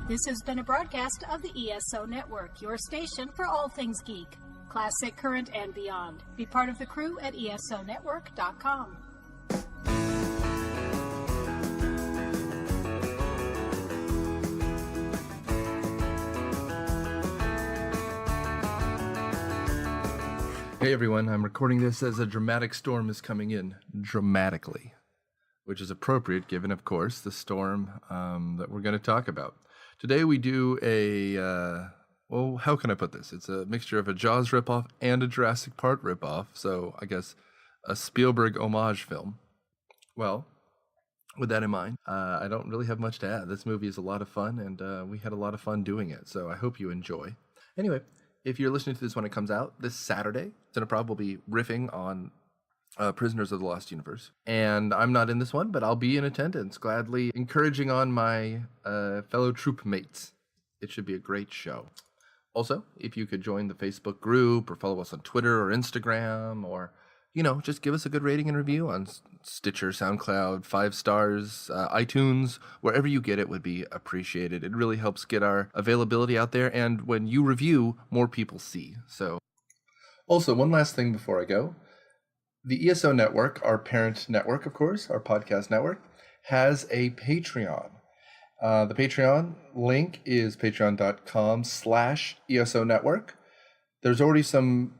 This has been a broadcast of the ESO Network, your station for all things geek, classic, current, and beyond. Be part of the crew at esonetwork.com. Hey everyone, I'm recording this as a dramatic storm is coming in, dramatically, which is appropriate given, of course, the storm that we're going to talk about. Today we do well, how can I put this? It's a mixture of a Jaws ripoff and a Jurassic Park ripoff, so I guess a Spielberg homage film. Well, with that in mind, I don't really have much to add. This movie is a lot of fun, and we had a lot of fun doing it, so I hope you enjoy. Anyway, if you're listening to this when it comes out this Saturday, Cineprob will be riffing on Prisoners of the Lost Universe. And I'm not in this one, but I'll be in attendance, gladly encouraging on my fellow troop mates. It should be a great show. Also, if you could join the Facebook group or follow us on Twitter or Instagram, or, just give us a good rating and review on Stitcher, SoundCloud, 5 stars, iTunes, wherever you get it would be appreciated. It really helps get our availability out there, and when you review, more people see. So, also, one last thing before I go. The ESO Network, our parent network, of course, our podcast network, has a Patreon. The Patreon link is patreon.com/ESO Network. There's already some,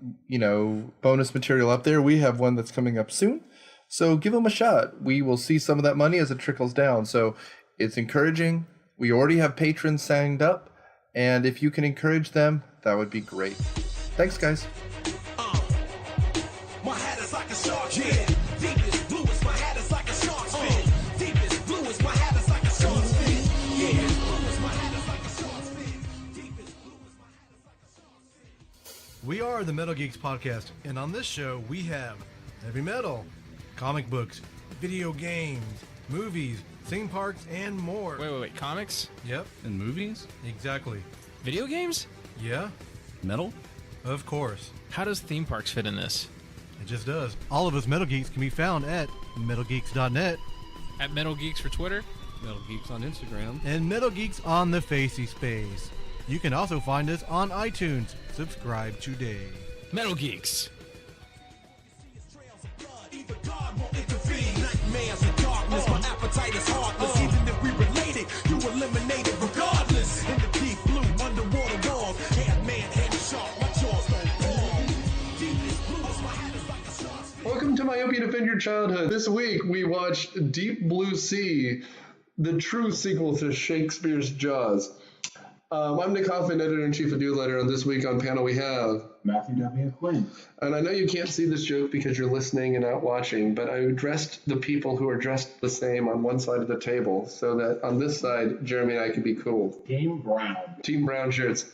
bonus material up there. We have one that's coming up soon. So give them a shot. We will see some of that money as it trickles down. So it's encouraging. We already have patrons signed up. And if you can encourage them, that would be great. Thanks, guys. My hat is like a shark's fin. Deepest bluest, my hat is like a shark's fin. Deepest bluest, my hat is like a shark's fin. Yeah, bluest, my hat is like a shark's fin. Deepest bluest, my hat is like a shark's fin. We are the Metal Geeks Podcast, and on this show we have heavy metal, comic books, video games, movies, theme parks, and more. Wait, comics? Yep. And movies? Exactly. Video games? Yeah, Metal? of course. How does theme parks fit in this? It just does. All of us Metal Geeks can be found at metalgeeks.net At Metal Geeks for Twitter? Metal Geeks on Instagram. and Metal Geeks on the Facey Space. You can also find us on iTunes. Subscribe today. Metal Geeks. Either God won't intervene. Nightmares in darkness, my appetite is heartless. Even if we related, you eliminated regardless. In the deep blue, underwater walls. Head man, head shark, my jaws don't fall. Deepest bluest, my hat is like a shark's fin. Welcome to Myopia Defend Your Childhood. This week we watched Deep Blue Sea, the true sequel to Shakespeare's Jaws. I'm Nick Hoffmann, editor-in-chief of Dude Letter, and this week on panel we have Matthew W. Quinn. And I know you can't see this joke because you're listening and not watching, but I dressed the people who are dressed the same on one side of the table so that on this side, Jeremy and I could be cool. Team Brown. Team brown shirts.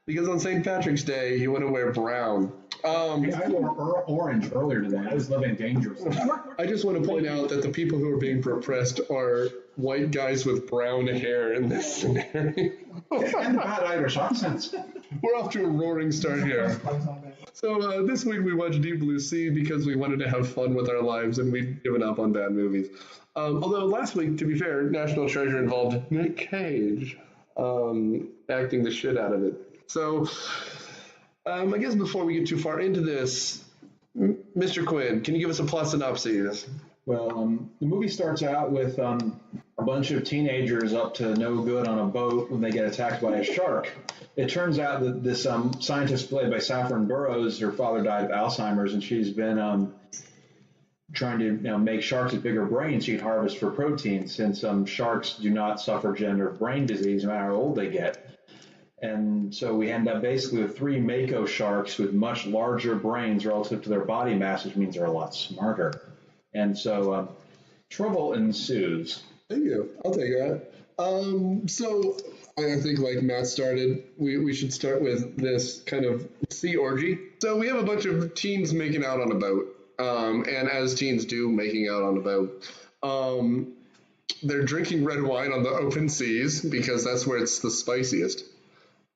Because on St. Patrick's Day, you want to wear brown. I wore orange earlier today. I was living dangerously. I just want to point out that the people who are being repressed are white guys with brown hair in this scenario. And the bad Irish accents. We're off to a roaring start here. So this week we watched Deep Blue Sea because we wanted to have fun with our lives and we'd given up on bad movies. Although last week, to be fair, National Treasure involved Nick Cage acting the shit out of it. So I guess before we get too far into this, Mr. Quinn, can you give us a plot synopsis? Well, the movie starts out with a bunch of teenagers up to no good on a boat when they get attacked by a shark. It turns out that this scientist played by Saffron Burrows, her father died of Alzheimer's, and she's been trying to make sharks with bigger brains she could harvest for protein, since sharks do not suffer degenerative brain disease no matter how old they get. And so we end up basically with 3 mako sharks with much larger brains relative to their body mass, which means they're a lot smarter. And so trouble ensues. Thank you. I'll take that. So I think like Matt started, we should start with this kind of sea orgy. So we have a bunch of teens making out on a boat. And as teens do, making out on a boat. They're drinking red wine on the open seas because that's where it's the spiciest.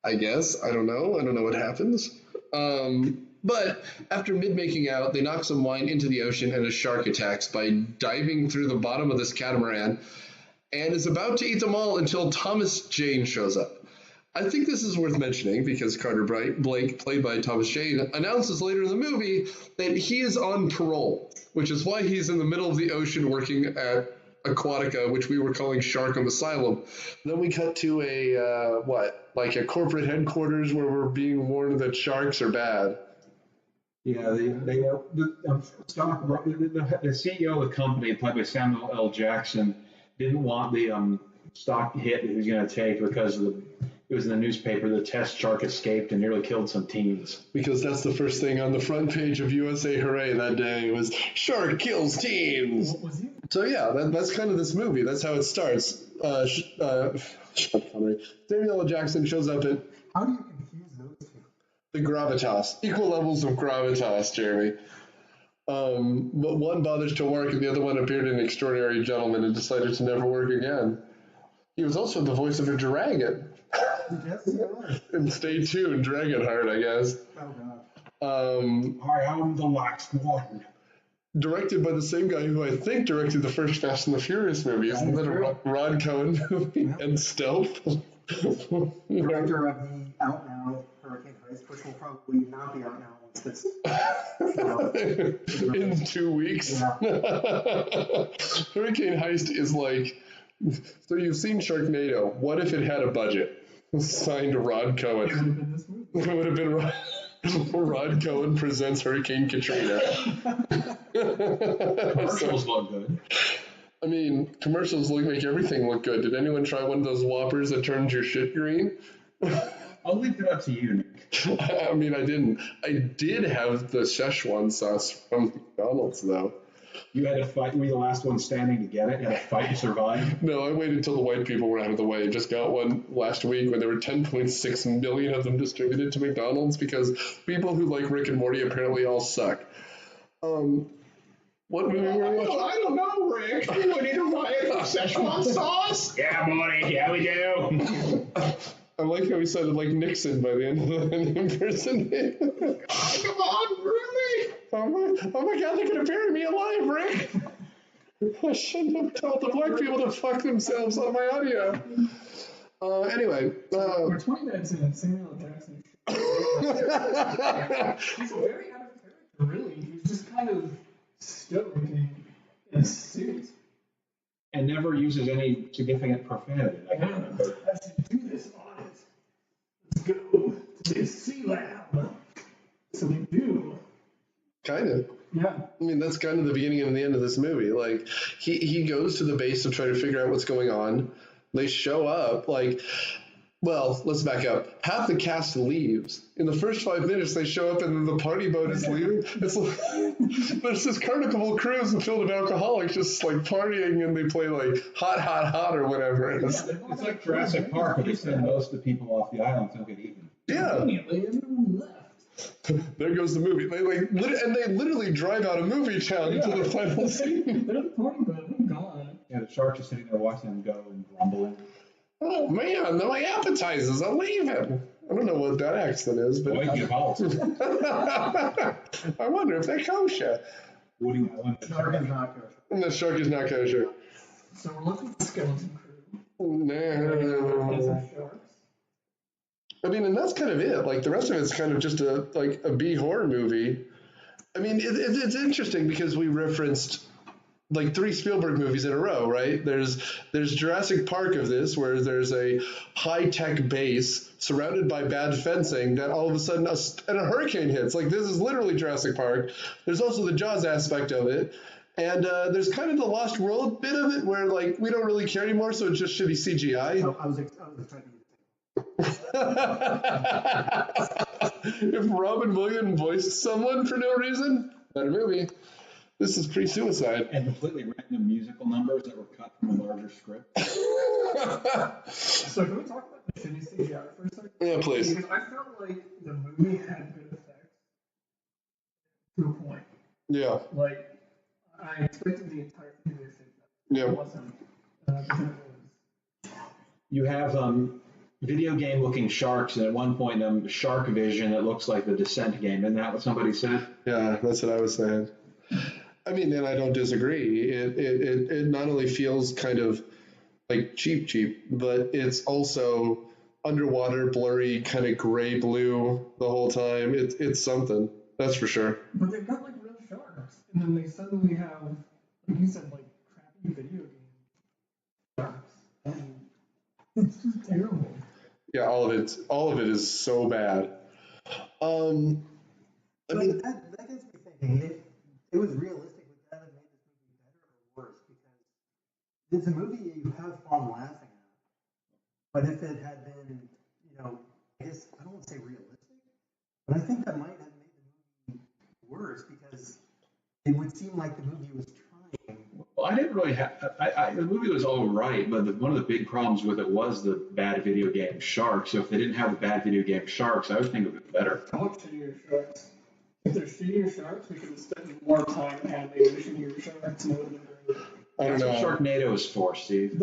I guess. I don't know. I don't know what happens. But after mid-making out, they knock some wine into the ocean and a shark attacks by diving through the bottom of this catamaran and is about to eat them all until Thomas Jane shows up. I think this is worth mentioning because Carter Blake, played by Thomas Jane, announces later in the movie that he is on parole, which is why he's in the middle of the ocean working at Aquatica, which we were calling Sharkham Asylum. Then we cut to a a corporate headquarters where we're being warned that sharks are bad. Yeah, they were the CEO of the company, played by Samuel L. Jackson, didn't want the stock hit that he was going to take because it was in the newspaper. The test shark escaped and nearly killed some teens. Because that's the first thing on the front page of USA Hooray that day was shark kills teens. What was it? So yeah, that's kind of this movie. That's how it starts. Samuel L. Jackson shows up at. How do you confuse those two? The gravitas, equal levels of gravitas, Jeremy. But one bothers to work, and the other one appeared in Extraordinary Gentleman and decided to never work again. He was also the voice of a dragon. Yes, and stay tuned, Dragonheart, I guess. Oh God. I am the last one. Directed by the same guy who I think directed the first Fast and the Furious movie. Isn't that a Rod Cohen movie? Yeah. And Stealth. Director of the Out Now Hurricane Heist, which will probably not be out now once this. In 2 weeks. Yeah. Hurricane Heist is like. So you've seen Sharknado. What if it had a budget? Signed Rod Cohen. It would have been Rod Cohen presents Hurricane Katrina. Commercials look good. I mean, commercials make everything look good. Did anyone try one of those Whoppers that turns your shit green? I'll leave it up to you, Nick. I mean, I didn't. I did have the Szechuan sauce from McDonald's, though. You had to fight. Were you the last one standing to get it? You had to fight to survive? No, I waited until the white people were out of the way. Just got one last week when there were 10.6 million of them distributed to McDonald's because people who like Rick and Morty apparently all suck. What movie were we watching? I don't know, Rick. We need to riot for Szechuan sauce? Yeah, Morty. Yeah, we do. I like how he sounded like Nixon by the end of the impersonation. Come on, really? Oh my God, they're going to bury me alive, Rick. I shouldn't have told the black people to fuck themselves on my audio. Anyway. We're 20 minutes in, Samuel L. Jackson. He's very out of character, really. He's just kind of stoic in a suit. And never uses any significant profanity. I should do this on it. Let's go to this sea lab. So they do. Kind of. Yeah. I mean, that's kind of the beginning and the end of this movie. Like, he goes to the base to try to figure out what's going on. They show up, well, let's back up. Half the cast leaves. In the first 5 minutes, they show up and the party boat is leaving. It's like, there's this Carnival cruise filled with alcoholics just partying, and they play Hot, Hot, Hot or whatever it is. It's like Jurassic Park, where they send most of the people off the island to get eaten. Yeah. Everyone left. There goes the movie. They literally drive out of movie town to the final scene. They're the party boat. They're gone. Yeah, the sharks are sitting there watching them go and grumbling. Oh man, they're my appetizers. I'm leaving. I don't know what that accent is, but I wonder if they're kosher. Woody Allen. The shark is not kosher. And the shark is not kosher. So we're looking at the skeleton crew. No. I mean, and that's kind of it. The rest of it's kind of just a B horror movie. I mean, it's interesting because we referenced 3 Spielberg movies in a row, right? There's Jurassic Park of this, where there's a high-tech base surrounded by bad fencing that all of a sudden a hurricane hits. This is literally Jurassic Park. There's also the Jaws aspect of it. And there's kind of the Lost World bit of it where, we don't really care anymore, so it's just shitty CGI. I was expecting you to If Robin Williams voiced someone for no reason, better movie. This is pre-suicide. And completely random musical numbers that were cut from a larger script. So can we talk about the shitty CGI for a second? Yeah, please. Because I felt like the movie had good effects to a point. Yeah. I expected the entire thing to be shit. Yeah. It wasn't. You have video game looking sharks, and at one point shark vision that looks like the Descent game. Isn't that what somebody said? Yeah, that's what I was saying. I mean, and I don't disagree. It not only feels kind of like cheap, but it's also underwater, blurry, kind of gray blue the whole time. It's something, that's for sure. But they've got like real sharks, and then they suddenly have, like you said, like crappy video game sharks, and it's just terrible. Yeah, all of it is so bad. I mean, that gets me thinking. If it was realistic, would that have made this movie better or worse? Because it's a movie you have fun laughing at. But if it had been, I guess I don't want to say realistic, but I think that might have made the movie worse because it would seem like the movie was trying. Well, I didn't really have. The movie was all right, but one of the big problems with it was the bad video game sharks. So if they didn't have the bad video game sharks, I would think it would be better. I want shittier sharks. If they're shittier sharks, we could have spent more time animating shittier sharks, and it would have been great. I don't know. That's what Sharknado is for, Steve.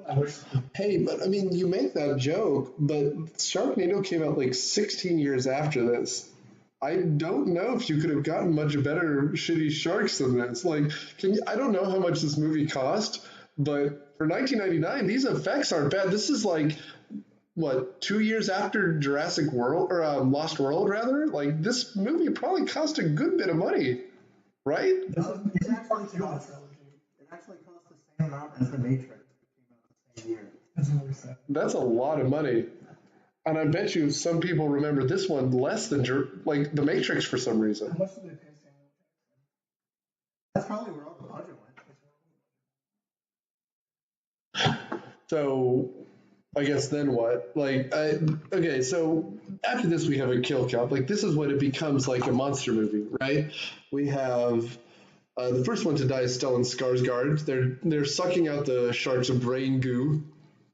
I wish. Hey, but I mean, you make that joke, but Sharknado came out like 16 years after this. I don't know if you could have gotten much better shitty sharks than this. Like, I don't know how much this movie cost, but for 1999, these effects aren't bad. This is like, what, 2 years after Jurassic World, or Lost World, rather? Like, this movie probably cost a good bit of money, right? It actually cost the same amount as The Matrix, which came out the same year. That's really sad. That's a lot of money. And I bet you some people remember this one less than, like, The Matrix for some reason. How much did they pay Samuel Jackson? That's probably where all the budget went. So, I guess then what? Like, okay, so after this we have a kill count. Like, this is when it becomes like a monster movie, right? We have the first one to die is Stellan Skarsgård. They're sucking out the shark's brain goo,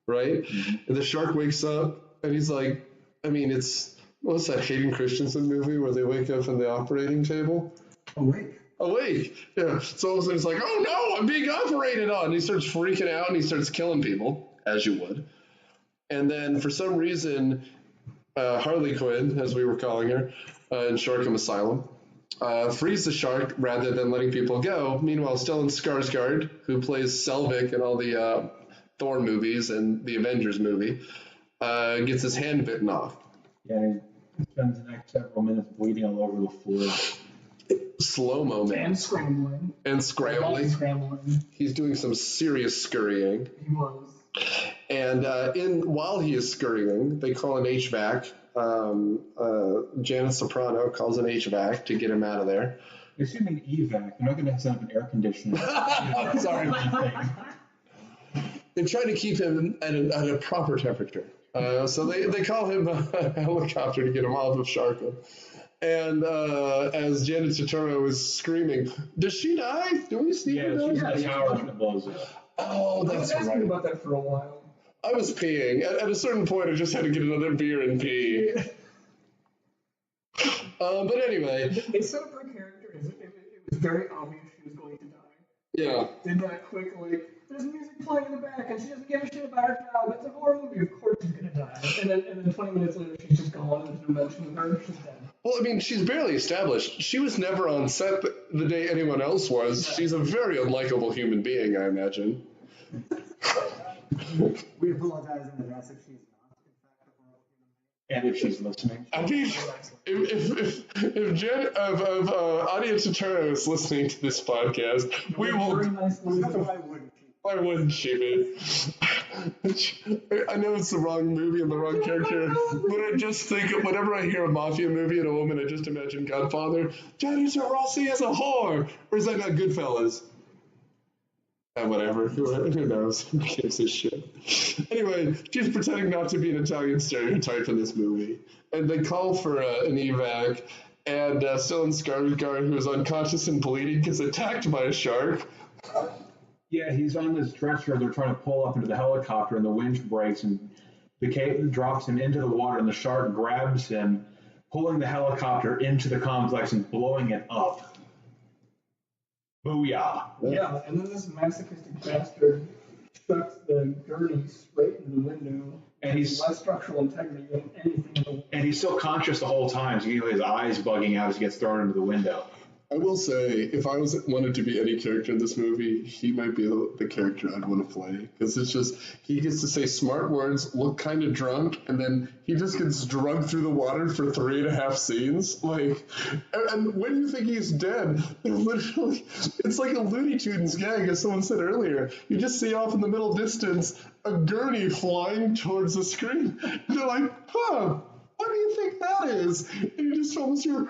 right? Mm-hmm. And the shark wakes up and he's like, I mean, what's that Hayden Christensen movie where they wake up in the operating table? Awake. Yeah. So all of a sudden it's like, oh no, I'm being operated on. And he starts freaking out and he starts killing people, as you would. And then for some reason, Harley Quinn, as we were calling her, in Sharkham Asylum, frees the shark rather than letting people go. Meanwhile, Stellan Skarsgård, who plays Selvig in all the Thor movies and the Avengers movie, gets his hand bitten off. Yeah, he spends the next several minutes bleeding all over the floor. Slow-mo, man. And scrambling. He's doing some serious scurrying. He was. And while he is scurrying, they call an HVAC. Janet Soprano calls an HVAC to get him out of there. They should mean evac. They're not going to set up an air conditioner. Sorry. They're trying to keep him at a proper temperature. So they call him a helicopter to get him off of Sharkham. And as Janet Soprano is screaming, does she die? Do we see her die? She's in the tower when it blows up. Oh, that's right. I was asking about that for a while. I was peeing. At a certain point, I just had to get another beer and pee. But anyway. They set up her character. It was very obvious she was going to die. Yeah. Did that quickly. There's music playing in the back, and she doesn't give a shit about her job. It's a horror movie. Of course she's going to die. And then 20 minutes later, she's just gone. There's no mention of her. She's dead. Well, I mean, she's barely established. She was never on set the day anyone else was. She's a very unlikable human being, I imagine. We apologize in advance if she's not, in fact, a horrible human being. And if she's listening. I mean, if Jen of Audience Eternal is listening to this podcast, we will. Why wouldn't she be? I know it's the wrong movie and the wrong character, but I just think whenever I hear a mafia movie and a woman, I just imagine Godfather. Johnny Rossi is a whore, or is that not Goodfellas? Whatever. Who knows? Who gives a shit? Anyway, she's pretending not to be an Italian stereotype in this movie, and they call for an evac. And Stellan Skarsgård, who is unconscious and bleeding, gets attacked by a shark. Yeah, he's on this stretcher. They're trying to pull up into the helicopter, and the winch breaks, and the cable drops him into the water, and the shark grabs him, pulling the helicopter into the complex and blowing it up. Booyah. Yeah, and then this masochistic bastard chucks the gurney straight into the window. And he's less structural integrity than anything in the world. And he's still conscious the whole time, so you know his eyes bugging out as he gets thrown into the window. I will say, if I wanted to be any character in this movie, he might be the character I'd want to play. Because it's just, he gets to say smart words, look kind of drunk, and then he just gets drugged through the water for 3.5 scenes. Like, and when you think he's dead, literally, it's like a Looney Tunes gag, as someone said earlier. You just see off in the middle distance a gurney flying towards the screen. And they're like, huh. What do you think that is? And you just films you under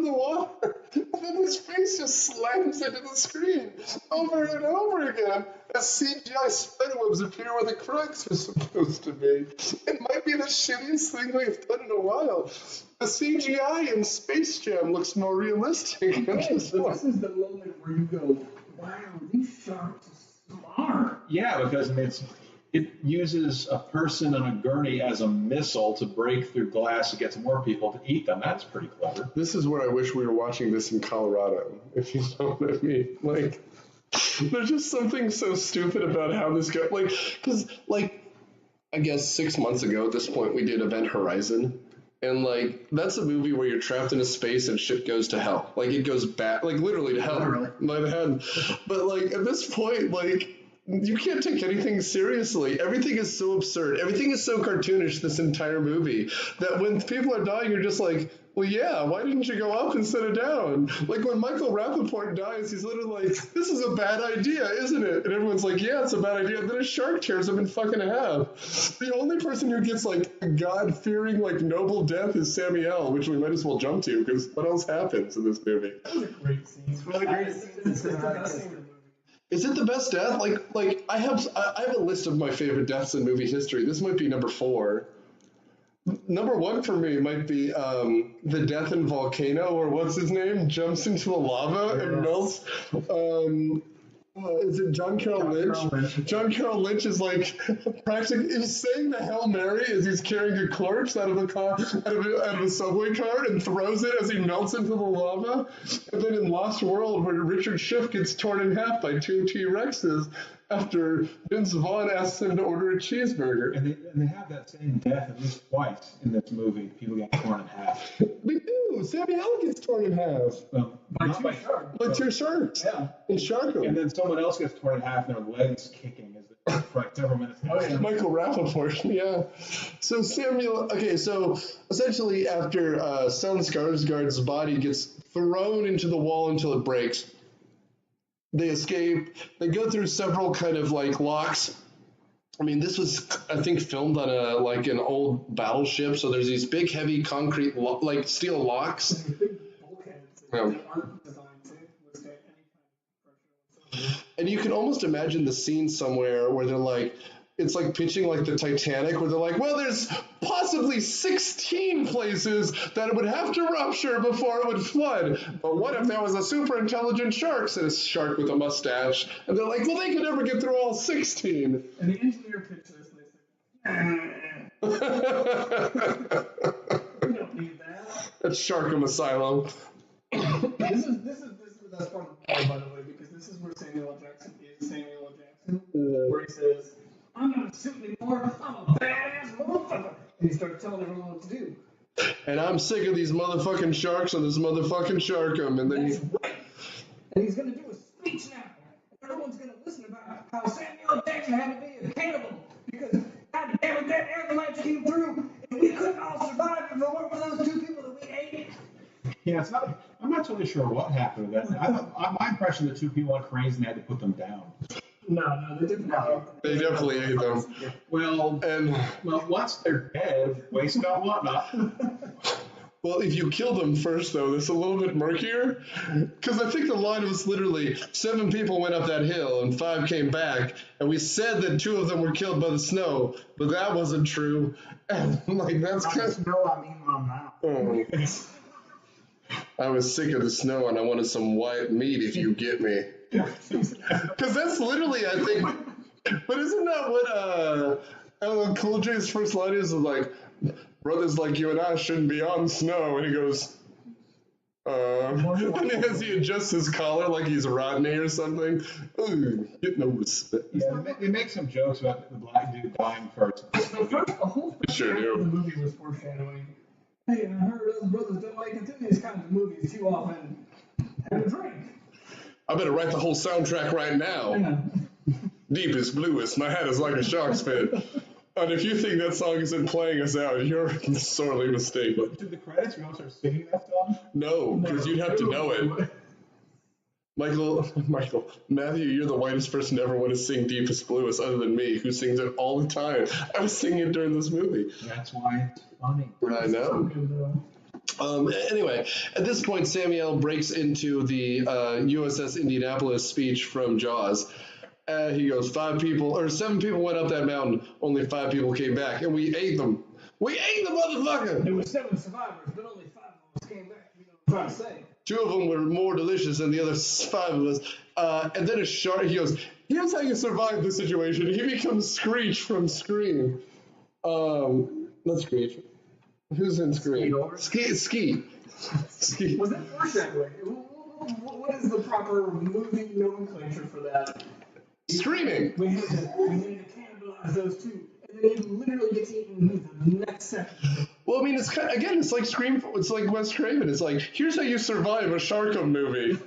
the water. And then his face just slams into the screen over and over again as CGI spiderwebs appear where the cracks are supposed to be. It might be the shittiest thing we've done in a while. The CGI in Space Jam looks more realistic. This is the moment where you go, wow, these sharks are smart. Yeah, because it uses a person on a gurney as a missile to break through glass to get to more people to eat them. That's pretty clever. This is where I wish we were watching this in Colorado, if you know what I mean. Like, there's just something so stupid about how this goes. Like, because, like, I guess 6 months ago at this point, we did Event Horizon. And, like, that's a movie where you're trapped in a space and shit goes to hell. Like, it goes back, like, literally to hell. Literally. But, like, at this point, like, you can't take anything seriously. Everything is so absurd. Everything is so cartoonish, this entire movie, that when people are dying, you're just like, well, yeah, why didn't you go up instead of down? Like, when Michael Rappaport dies, he's literally like, this is a bad idea, isn't it? And everyone's like, yeah, it's a bad idea. And then a shark tears him in fucking half. The only person who gets, like, a God-fearing, like, noble death is Samuel, which we might as well jump to, because what else happens in this movie? That was a great scene. It's really great. It's the best scene. Is it the best death? Like I have a list of my favorite deaths in movie history. This might be number 4. Number 1 for me might be the death in Volcano, or what's his name, jumps into the lava and melts. Is it John Carroll Lynch? John Carroll Lynch is like practically he's saying the Hail Mary as he's carrying a corpse out of a subway car and throws it as he melts into the lava. And then in Lost World, where Richard Schiff gets torn in half by 2 T-Rexes after Vince Vaughn asks him to order a cheeseburger. And they have that same death at least twice in this movie. People get torn in half. They do. Samuel gets torn in half. Well, not by sharks. By 2 sharks. Yeah. In Sharko. And then someone else gets torn in half and their legs kicking as for like several minutes. Michael Rappaport, yeah. So Samuel, okay, so essentially after Stellan Skarsgård's body gets thrown into the wall until it breaks, they escape. They go through several kind of like locks. I mean, this was, I think, filmed on an old battleship. So there's these big, heavy concrete, like steel locks. Yeah. And you can almost imagine the scene somewhere where they're like, it's like pitching like the Titanic, where they're like, well, there's possibly 16 places that it would have to rupture before it would flood. But what if there was a super intelligent shark, said a shark with a mustache? And they're like, well, they could never get through all 16. And the engineer pitched this, and they said, we don't need that. That's Sharkum Asylum. This is the best part of the movie, by the way, because this is where Samuel L. Jackson is Samuel L. Jackson, where he says, I'm not a suit anymore, I'm a badass motherfucker. And he starts telling everyone what to do. And I'm sick of these motherfucking sharks on this motherfucking Sharkum. And then That's right. And he's going to do a speech now. And everyone's going to listen about how Samuel L. Jackson had to be a cannibal. Because, God damn it, that avalanche came through, and we couldn't all survive if it weren't for those 2 people that we ate. Yeah, it's not. I'm not totally sure what happened with that. My impression, the 2 people went crazy and they had to put them down. No, they didn't. they definitely ate them. Well, once they're dead, waste not whatnot. Well, if you kill them first, though, that's a little bit murkier. Because I think the line was literally 7 people went up that hill and 5 came back. And we said that 2 of them were killed by the snow, but that wasn't true. And, like, that's kind of... Snow, I mean on that. I was sick of the snow and I wanted some white meat, if you get me. Because that's literally, I think... But isn't that what LL Cool J's first line is? Like, brothers like you and I shouldn't be on snow. And he goes... and as he adjusts his collar like he's Rodney or something. Ooh, get no respect. Yeah, they make some jokes about the black dude dying first. The whole first Sure half do. of the movie was foreshadowing. Hey, I heard those brothers don't make it through these kinds of movies too often. Have a drink. I better write the whole soundtrack right now. Yeah. Deepest, bluest, my head is like a shark's fin. And if you think that song isn't playing us out, you're sorely mistaken. Did the credits we all start singing that song? No, because you'd have to know it. Michael, Matthew, you're the whitest person to ever want to sing Deepest Bluest other than me, who sings it all the time. I was singing it during this movie. That's why it's funny. I know. Anyway, at this point, Samuel breaks into the USS Indianapolis speech from Jaws. He goes, 7 people went up that mountain, only 5 people came back, and we ate them. We ate the motherfucker! There were 7 survivors, but only 5 of us came back. You know what I'm trying to say. 2 of them were more delicious than the other 5 of us. And then a shark, he goes, here's how you survive this situation. He becomes Screech from Scream. Not Screech. Who's in Scream? Ski. Was it foreshadowing? What is the proper movie nomenclature for that? Screaming. We need to cannibalize those 2. And then he literally gets eaten the next second. Well, I mean, it's kind of, again, it's like Scream. It's like Wes Craven. It's like, here's how you survive a Sharkum movie.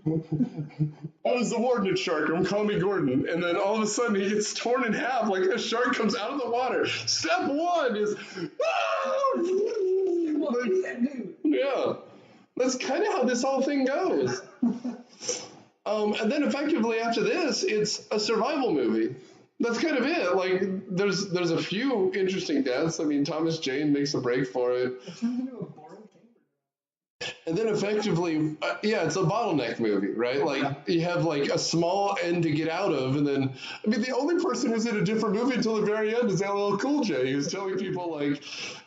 I was the warden at Sharkum. Call me Gordon. And then all of a sudden, he gets torn in half. Like a shark comes out of the water. Step 1 is, yeah, that's kind of how this whole thing goes. And then effectively after this, it's a survival movie. That's kind of it. Like, there's a few interesting deaths. I mean, Thomas Jane makes a break for it. And then effectively, it's a bottleneck movie, right? Like, you have, like, a small end to get out of, and then, I mean, the only person who's in a different movie until the very end is LL Cool J, who's telling people, like,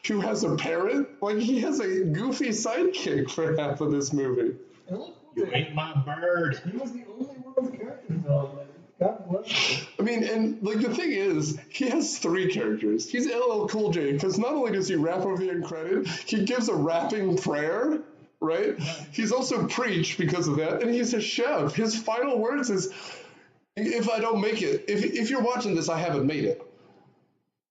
who has a parrot. Like, he has a goofy sidekick for half of this movie. You ate my bird. He was the only one with character development. God bless him. I mean, and like the thing is, he has 3 characters. He's LL Cool J because not only does he rap over the end credit, he gives a rapping prayer, right? He's also preached because of that, and he's a chef. His final words is, "If I don't make it, if you're watching this, I haven't made it."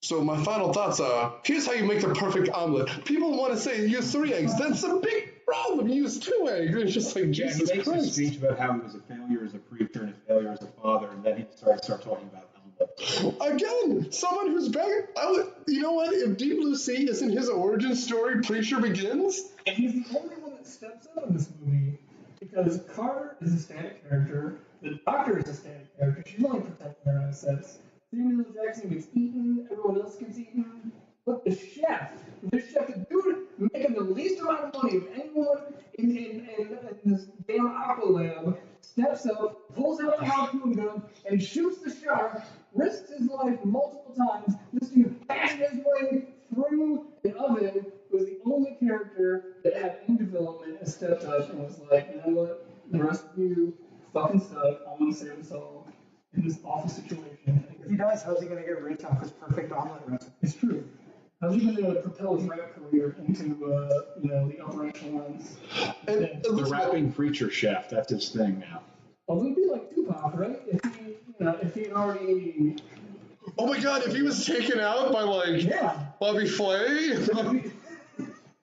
So my final thoughts are: here's how you make the perfect omelet. People want to say use 3 eggs. That's a big problem. Use 2 eggs. It's just like Jesus he makes Christ. a speech about how he was a failure as a preacher and a failure as a father, and then he starts talking about omelets. Again, someone who's back. You know what? If Deep Blue Sea isn't his origin story, Preacher Begins. And he's the only one that steps up in this movie because Carter is a static character. The doctor is a static character. She's only protecting her assets. Samuel Jackson gets eaten. Everyone else gets eaten. But the chef, the dude making the least amount of money of anyone in this damn aqua lab, steps up, pulls out a harpoon gun, and shoots the shark, risks his life multiple times. This dude passes his way through an oven, was the only character that had any development and stepped up and was like, you know what, the rest of you fucking suck, I'm gonna save us all in this awful situation. If he dies, how's he going to get rich off his perfect omelet recipe? It's true. How's he going to propel his rap career into, the upper echelons? And The rapping preacher chef, that's his thing now. Although it'd be like Tupac, right? If he had already... Oh my God! If he was taken out by Bobby Flay,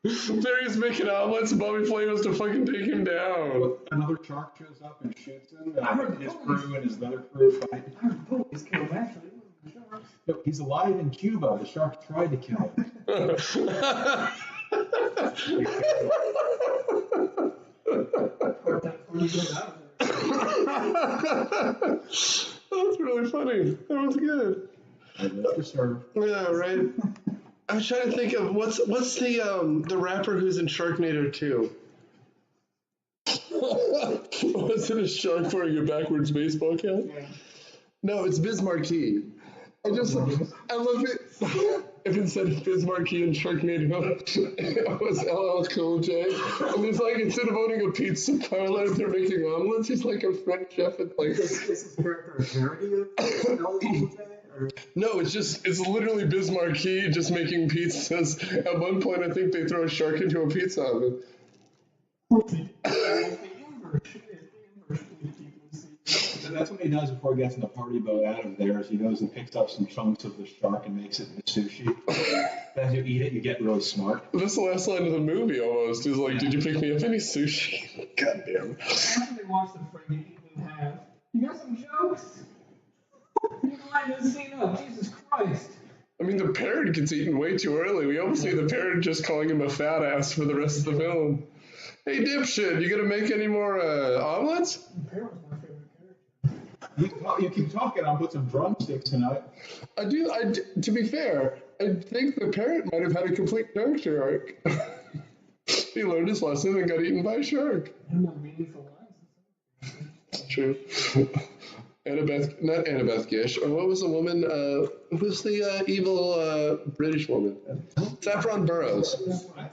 there he's making omelets, and Bobby Flay was to fucking take him down. Another shark shows up and shoots him. I heard His the crew and his other crew fight. I heard the police killed him, actually. No, he's alive in Cuba. The shark tried to kill him. That's really funny. That was good. Yeah, right. I was trying to think of what's the rapper who's in Sharknado 2? Was it a shark wearing a backwards baseball cap? No, it's Biz Markie. I love it. If instead of Biz Markie and Sharknado, it was LL Cool J. And it's like, instead of owning a pizza parlor, they're making omelets. He's like a French chef at like... Is his character a parody of LL Cool J? No, it's literally Biz Markie just making pizzas. At one point, I think they throw a shark into a pizza oven. that's what he does before he gets in the party boat out of there. Is he goes and picks up some chunks of the shark and makes it into sushi. As you eat it, you get really smart. That's the last line of the movie almost. He's like, "Did you pick me up any sushi?" God damn. After they watch the friend eat in half, you got some jokes? You line this scene up, Jesus Christ. I mean, the parrot gets eaten way too early. We almost see the parrot just calling him a fat ass for the rest of the film. Hey, dipshit, you gonna make any more omelets? The parrot was my favorite character. You keep talking, I'll put some drumsticks tonight. To be fair, I think the parrot might have had a complete character arc. He learned his lesson and got eaten by a shark. And more meaningful lines. It's true. Not Annabeth Gish, or what was the woman, who was the evil British woman? Saffron Burrows.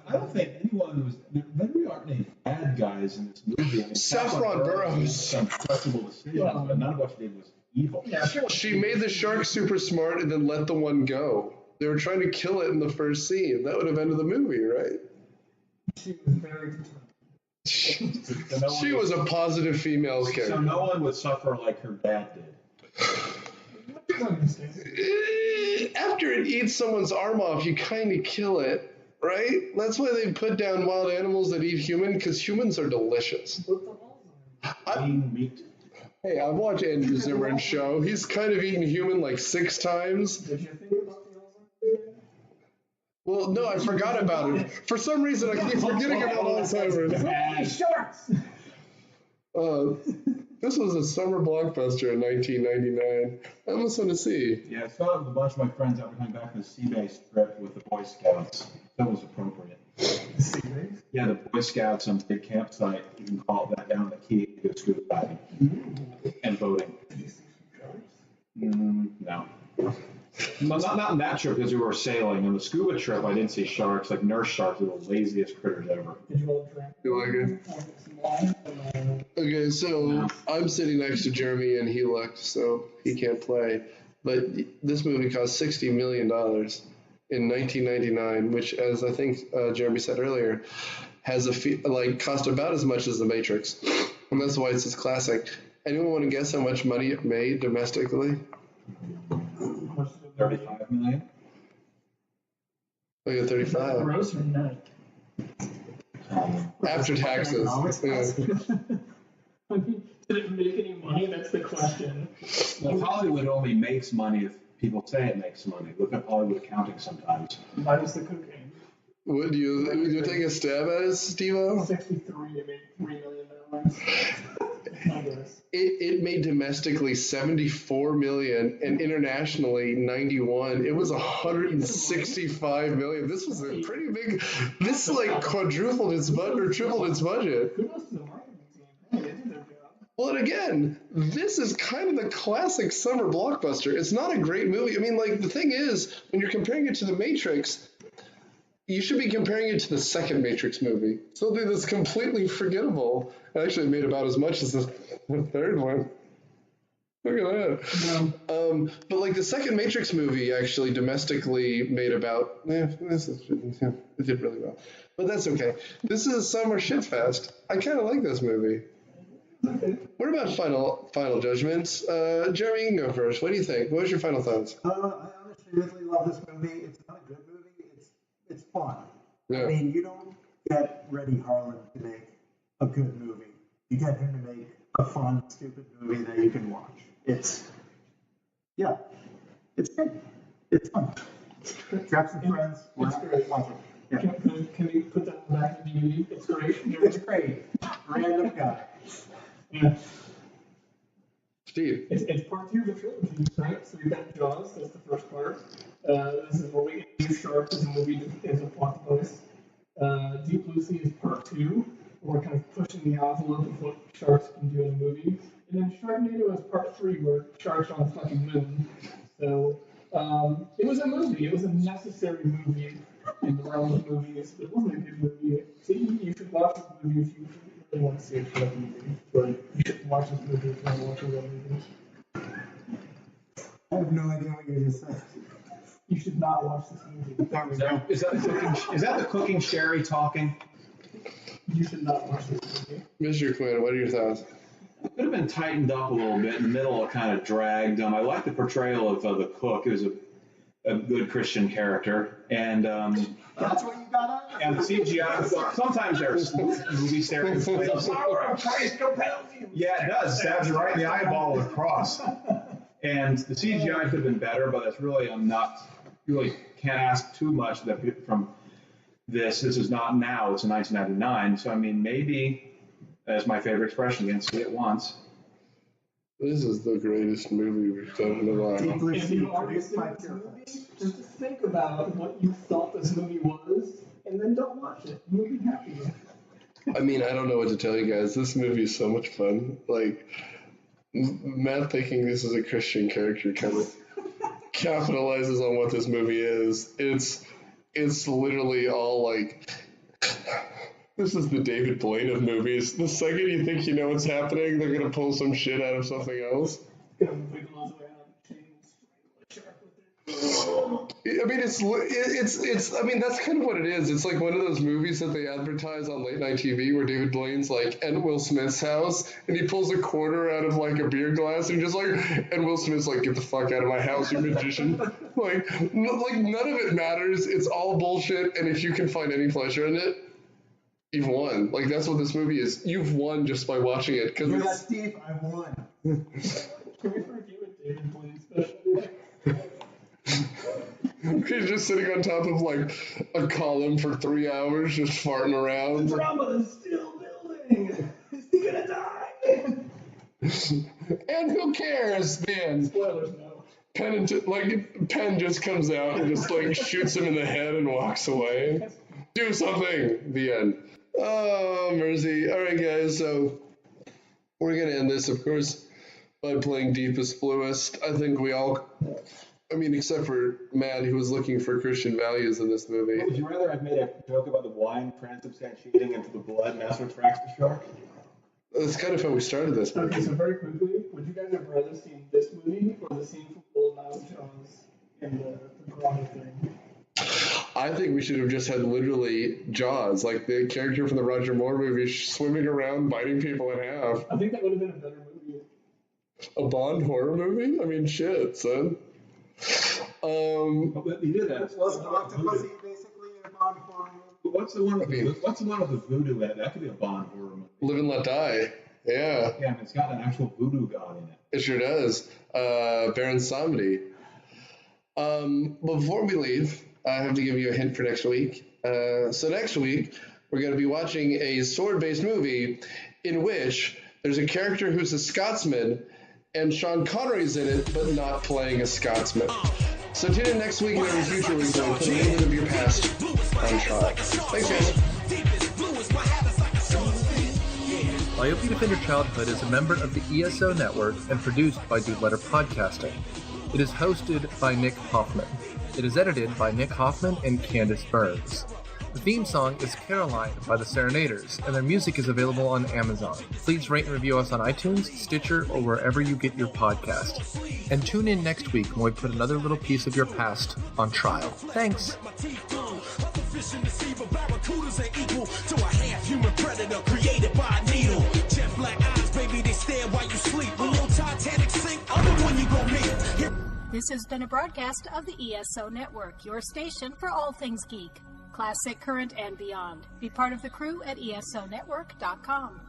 I don't think anyone was. There really aren't any bad guys in this movie. I mean, Saffron Burrows. Some questionable decisions, but none of what she did was evil. She made the shark super smart and then let the one go. They were trying to kill it in the first scene. That would have ended the movie, right? She was very determined. She was a positive female character. So no one would suffer like her dad did. After it eats someone's arm off, you kind of kill it, right? That's why they put down wild animals that eat human, because humans are delicious. Meat. Hey, I've watched Andrew Zimmern's show. He's kind of eaten human like 6 times. Did you think about the Alzheimer's? Well, no, I forgot about it. For some reason, I keep forgetting about Alzheimer's. Sharks! This was a summer blockbuster in 1999. I almost want to see. Yeah, I saw it with a bunch of my friends that were coming back from the sea-based trip with the Boy Scouts. That was appropriate. Sea-based? Yeah, the Boy Scouts on the big campsite. You can call it that down the key to go scuba diving and boating. Did you see some sharks? No. Not in that trip because we were sailing. On the scuba trip, I didn't see sharks, like nurse sharks, were the laziest critters ever. Did you all drink? You like it? Okay, so I'm sitting next to Jeremy and he looked, so he can't play. But this movie cost $60 million in 1999, which, as I think Jeremy said earlier, has cost about as much as The Matrix, and that's why it's this classic. Anyone want to guess how much money it made domestically? 35 million. I got 35. Gross or net? After taxes. I mean, did it make any money? That's the question. Well, Hollywood only makes money if people say it makes money. Look at Hollywood accounting sometimes. Minus the cocaine. Would you take a stab at it, Steve-O? 63, it made $3 million. I guess. It made domestically $74 million and internationally $91. It was $165 million. This was a pretty big. This quadrupled its budget or tripled its budget. Kudos to the marketing team. Hey, they did their job. Well, and again, this is kind of the classic summer blockbuster. It's not a great movie. I mean, the thing is, when you're comparing it to The Matrix, you should be comparing it to the second Matrix movie. Something that's completely forgettable. It actually made about as much as the third one. Look at that. No. But the second Matrix movie actually domestically made about, it did really well. But that's okay. This is a summer shitfest. I kind of like this movie. What about final judgments? Jeremy, you can go first. What do you think? What was your final thoughts? I honestly really love this movie. It's not a good movie. It's fun. Yeah. I mean, you don't get Reddy Harlan to make a good movie. You get him to make a fun, stupid movie that you can watch. It's good. It's fun. Grab some friends. It's great. Watch it. Yeah. Can we put that back in the DVD? It's great. It's great. Random guy. Yeah. Steve. It's part 2 of the trilogy, right? So we've got Jaws, that's the first part. This is where we introduce sharks as a movie, as a plot device. Deep Blue Sea is part 2, where we're kind of pushing the envelope of what sharks can do in a movie. And then Sharknado is part 3, where sharks are on the fucking moon. So it was a movie. It was a necessary movie in the realm of movies. It wasn't a good movie. So you should watch this movie if you really want to see a shark movie. But you should watch this movie if you want to watch a real movie. I have no idea what you just said. You should not watch this movie. There we go. Is that the cooking sherry talking? You should not watch this movie. Mr. Quinn, what are your thoughts? could have been tightened up a little bit. In the middle, it kind of dragged. I like the portrayal of the cook. It was a good Christian character, and That's what you got out of it? and the CGI. Well, sometimes there's movie stereotypes. The power of Christ compels you. Yeah, it does. Stabs you right in the eyeball with a cross. And the CGI could have been better, but it's really really can't ask too much from this. This is not now. It's in 1999. So I mean, maybe that's my favorite expression. Again, see it once. This is the greatest movie we've done in a while. Deeply If you seated already with seen my this pure movie, face. just think about what you thought this movie was, and then don't watch it. You'll be happy. I mean, I don't know what to tell you guys. This movie is so much fun. Like, Matt thinking this is a Christian character kind of capitalizes on what this movie is. It's literally all like, this is the David Blaine of movies. The second you think you know what's happening, they're gonna pull some shit out of something else. Gonna wiggle his way out of the chain and strangle a shark with it. I mean, it's. I mean, that's kind of what it is. It's like one of those movies that they advertise on late night TV, where David Blaine's like at Will Smith's house, and he pulls a quarter out of like a beer glass, and just like, and Will Smith's like, "Get the fuck out of my house, you magician!" like none of it matters. It's all bullshit, and if you can find any pleasure in it, you've won. Like that's what this movie is. You've won just by watching it. Because Yeah, Steve, I won. Can we review it, David, please? he's just sitting on top of like a column for 3 hours, just farting around. Drama is still building. Is he gonna die? And who cares, man? Spoilers, no. Penn just comes out and just like shoots him in the head and walks away. Do something. The end. Oh, mercy. All right, guys. So we're gonna end this, of course, by playing Deepest Bluest. I think we all. I mean, except for Matt, who was looking for Christian values in this movie. Would you rather have made a joke about the wine transubstantiating into the blood and that's what attracts the shark? That's kind of how we started this movie. Okay, so very quickly, would you guys have rather seen this movie or the scene from Old Nile Jones in the grotto thing? I think we should have just had literally Jaws, like the character from the Roger Moore movie, swimming around, biting people in half. I think that would have been a better movie. A Bond horror movie? I mean, shit, son. He did that. Was Octopussy basically a Bond horror movie? What's the one with the voodoo in it? That could be a Bond horror movie. Live and Let Die. Yeah. Yeah, and it's got an actual voodoo god in it. It sure does. Baron Samedi. Before we leave, I have to give you a hint for next week. So next week, we're going to be watching a sword-based movie in which there's a character who's a Scotsman, and Sean Connery's in it, but not playing a Scotsman. So tune in next week and every future week when we put a little bit of your past on trial. Thanks, guys. I Hope You Defend Your Childhood is a member of the ESO Network and produced by Dude Letter Podcasting. It is hosted by Nick Hoffmann. It is edited by Nick Hoffman and Candace Burns. The theme song is Caroline by the Serenaders, and their music is available on Amazon. Please rate and review us on iTunes, Stitcher, or wherever you get your podcast. And tune in next week when we put another little piece of your past on trial. Thanks. This has been a broadcast of the ESO Network, your station for all things geek. Classic, current, and beyond. Be part of the crew at ESONetwork.com.